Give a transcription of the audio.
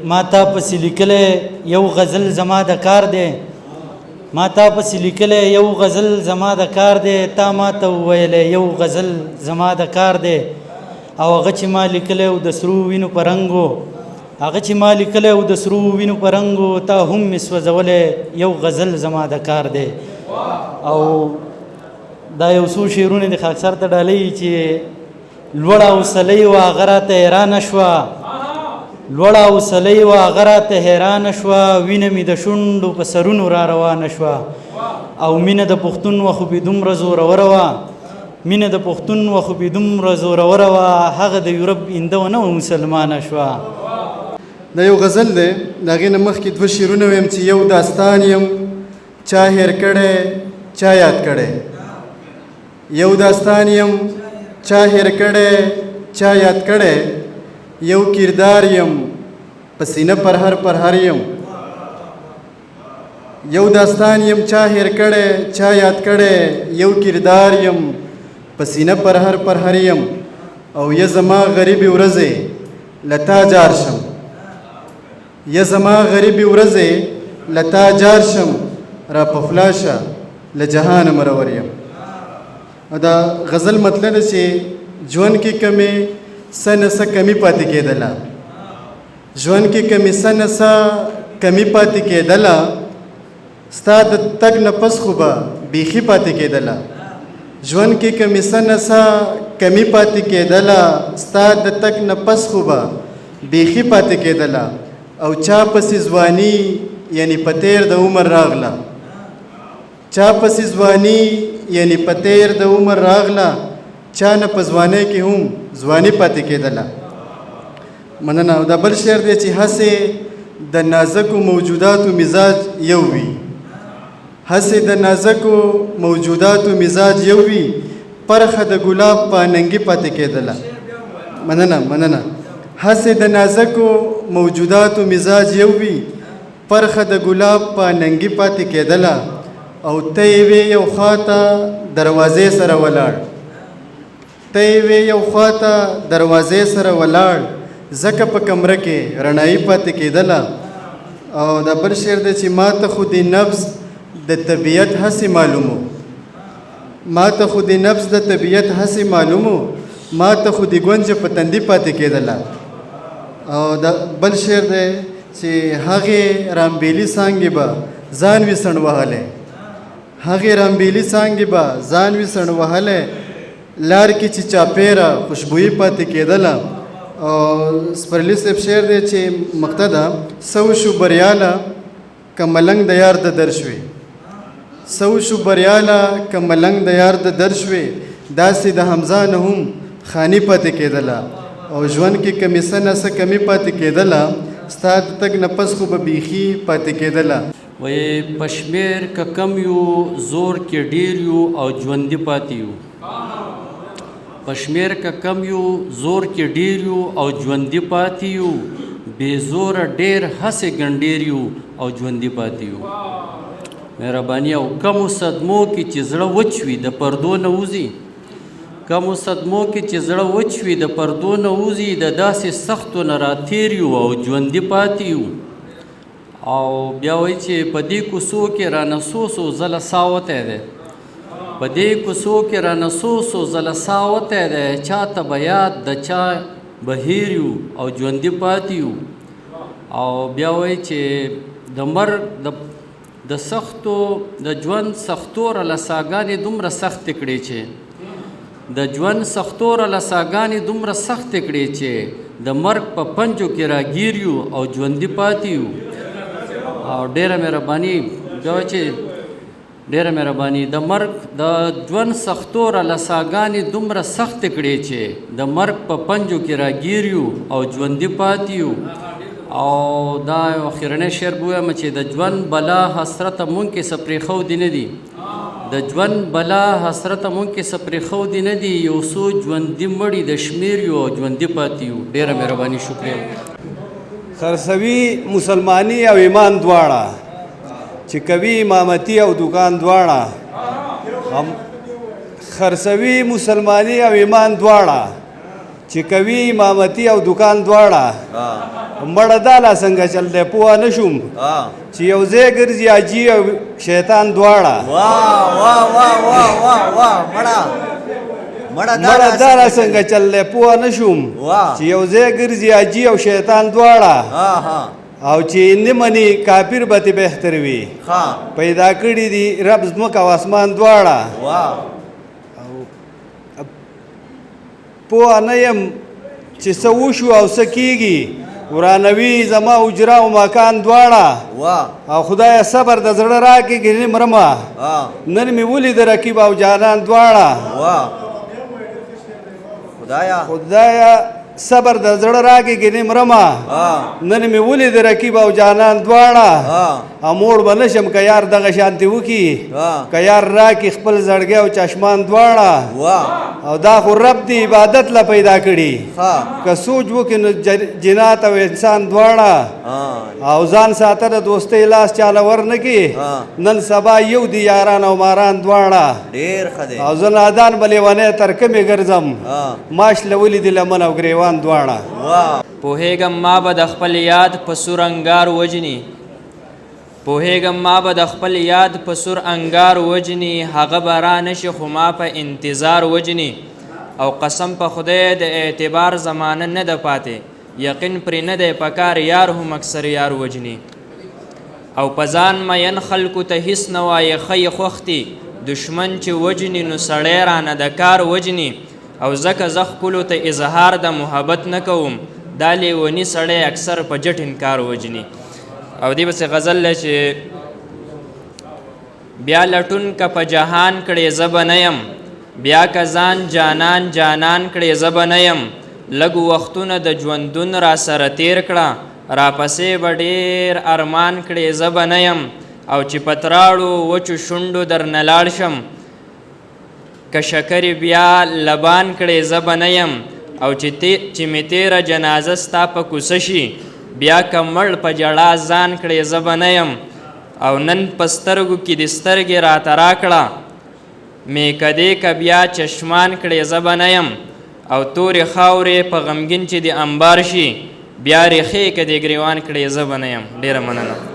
ما تا پسې لیکلی یو غزل زما د کار دی، ما تا پسې لیکلی یو غزل زما د کار دی، تا ما ته وویلی یو غزل زما د کار دی. او هغه چې ما لیکلی و د سرو وینو په رنګو، هغه چې ما لیکلی و د سرو وینو په رنګو، تا هم مې سوځولی یو غزل زما د کار دی. او دا یو څو شعرونه د خاکسار ته ډالۍ چې لوړه حوصلۍ وه هغه راته حیرانه شوه، لوړه حوصلۍ وه هغه راته حیرانه شوه، وینه مې د شونډو په سرونو را روانه شوه. او مینه د پښتون وه خو بې دومره زوروره وه، مینه د پښتون وه خو بې دومره زوروره وه، هغه د یورپ هنده ونه مسلمانه شوه. دا یو غزل دی، د هغې نه مخکې دوه شعرونه ویم چې یو داستان یم چا هیر کړی چا یاد کړی، یو داستان یم چا هیر کړی چا یاد کړی، یو کردار یم په سینه پرهر یم. یو داستان یم چا هیر کړی چا یاد کړی، یو کردار یم په سینه پرهر یم. او یا زما غریبې ورځې له تا جار شم، یا زما غریبې ورځې له تا جار شم، را په فلاشه له جهانه مرور یم. دا غزل مطلب دی چې ژوند کې کمې څه نه څه کمی پاتې کېدله، ژوند کې کمې څه نه څه کمی پاتې کېدله، ستا د تګ نه پس خو به بیخي پاتې کېدله. ژوند کې کمې څه نه څه کمی پاتې کېدله، ستا د تګ نه پس خو به بیخي پاتې کېدله. او چا پسې ځواني یعنی په تیر د عمر راغله، چا پسې ځواني یعنی په تیر د عمر راغله، چا نه په ځوانۍ کې هم ځواني پاتې کېدله. مننه. او دا بل شعر دی چې هسې د نازکو موجوداتو مزاج یو وي، هسې د نازکو موجوداتو مزاج یو وي، پرخه د ګلاب په ننګي پاتې کېدله. مننه. هسې د نازکو موجوداتو مزاج یو وي، پرخه د ګلاب په ننګي پاتې کېدله. او ته یې وې یو خواته دروازې سره ولاړ، ته یې وې یو خواته دروازې سره ولاړ، ځکه په کمره کې رڼایي پاتې کېدله. او دا بل شعر دی چې ما ته خو د نفس د طبیعت هسې معلومو، ما ته خو د نفس د طبیعت هسې معلومو، ما ته خو د ګونجه په تندي پاتې کېدله. او دا بل شعر دی چې هغې رامبیلي څانګې به ځان وي سڼ وهلی، هغې رامبیلي څانګې به ځان وي سڼ وهلی، لار کې چې چاپیره خوشبویي پاتې کېدله. او سپرلي صاحب شعر دی چې مقطع ده، سو شو بریاله که ملنګ د یار د در شوې، سو شو بریاله که ملنګ د یار د در شوې، داسې د حمزه نه هم خاني پاتې کېدله. او ژوند کې کمې څه نه څه کمی پاتې کېدله، ستا د تګ نه پس خو به بیخي پاتې کېدله. وایي پشمیر که کم یو زور کې ډیر یو او ژوندي پاتې یو، پشمیر که کم یو زور کې ډیر یو او ژوندي پاتې یو، بې زوره ډیر هسې ګنډیر یو او ژوندي پاتې یو. مهرباني. او کمو صدمو کې چې زړه وچ وي د پردو نه وځي، کمو صدمو کې چې زړه وچ وي د پردو نه وځي، د داسې سختو نه راتېر یو او ژوندي پاتې یو. او بیا وایي چې په دې کوڅو کې رانه څو څو ځله ساه وتی دی، په دې کوڅو کې رانه څو څو ځله ساه وتی دی، چا ته به یاد د چا بهیر یو او ژوندي پاتې یو. او بیا وایي چې د مرګ د سختو د ژوند سختو راله ساګانې دومره سختې کړې چې د ژوند سختو راله ساګانې دومره سختې کړې چې د مرګ په پنجو کې راګیر یو او ژوندي پاتې یو. او ډېره مهرباني. بیا وایي چې ډېره مهرباني. د مرګ د ژوند سختو راله ساګانې دومره سختې کړې چې د مرګ په پنجو کې راګیر یو او ژوندي پاتې یو. او دا یو اخرنی شعر به ووایم چې د ژوند بلا حسرته مونږ کې څه پرېښودي نه دي، د ژوند بلا حسرته مونږ کې څه پرېښودي نه دي، یو څو ژوندي مړي د شمېر یو او ژوندي پاتې یو. ډېره مهرباني. شکریه. خرڅوي مسلماني او ایمان دواړه، چې کوي امامتي او دکان دواړه، خرڅوي مسلماني او ایمان دواړه، چې کوي امامتي او دکان دواړه مړه داله څنګه چل دی پوه نه شوم چې یو ځای ګرځي حاجي او شیطان دواړه مړه داله څنګه چل دی پوه نه شوم چې یو ځای ګرځي حاجي او شیطان دواړه او چې نه مني کافر به تې بهتر وي پیدا کړي دي رب ځمکه او اسمان دواړه پوه نه یم چې څه وشو او څه کېږي ورانوي زما اجره او مکان دواړه او خدایه صبر د زړه راکړي ګنې مرمه نن مې ولید رقیب او جانان دواړه خدایه صبر د زړه راکړي ګنې مرمه نن مې ولید رقیب او جانان دواړه او موړ به نه شم که یار دغه شانتې وکړي که یار راکړي خپل زړګی او چشمان دواړه او دا خو رب دی عبادت لا پیدا کړي که سوچ وکړي نو جنات او انسان دواړه او ځان ساته د دوستۍ لاس چاله ور نه کړي نن سبا یو دی یاران او ماران دواړه او زه نادان به لیونی تر کمې ګرځم ماش له ولیدې لمن او ګریوان دواړه پوهېږم ما به د خپل یاد په سور انګار وجني پوهېږم ما به د خپل یاد په سور انګار وجني هغه به را نشي خو ما په انتظار وجني او قسم په خدای د اعتبار زمانه نه ده پاتې یقین پرې نه دی پکار یار هم اکثر یار وجني او په ځان مین خلکو ته هیڅ نه وایې ښه خوښتي دشمن چې وجني نو سړی رانه د کار وجني او ځکه زه خپلو ته اظهار د محبت نه کوم دا لیوني سړی اکثر په جټ انکار وجني او دی بسې غزل دی چې بیا لټون که په جهان کړې زه به نه یم بیا که ځان جانان جانان کړې زه به نه یم لږ وختونه د ژوندون را سره تیر کړه راپسې به ډېر ارمان کړې زه به نه یم او چې په تراړو وچو شونډو درنه لاړ شم که شکرې بیا لبان کړې زه به نه یم او چې مې تیره جنازه ستا په کوڅه شي بیا که مړ په جړا ځان کړې زه به نه یم او نن په سترګو کې دې سترګې راته راکړه میکدې که بیا چشمان کړې زه به نه یم او تورې خاورې په غمګین چې دې انبار شي بیا ریښې که دې ګریوان کړې زه به نه یم ډېره مننه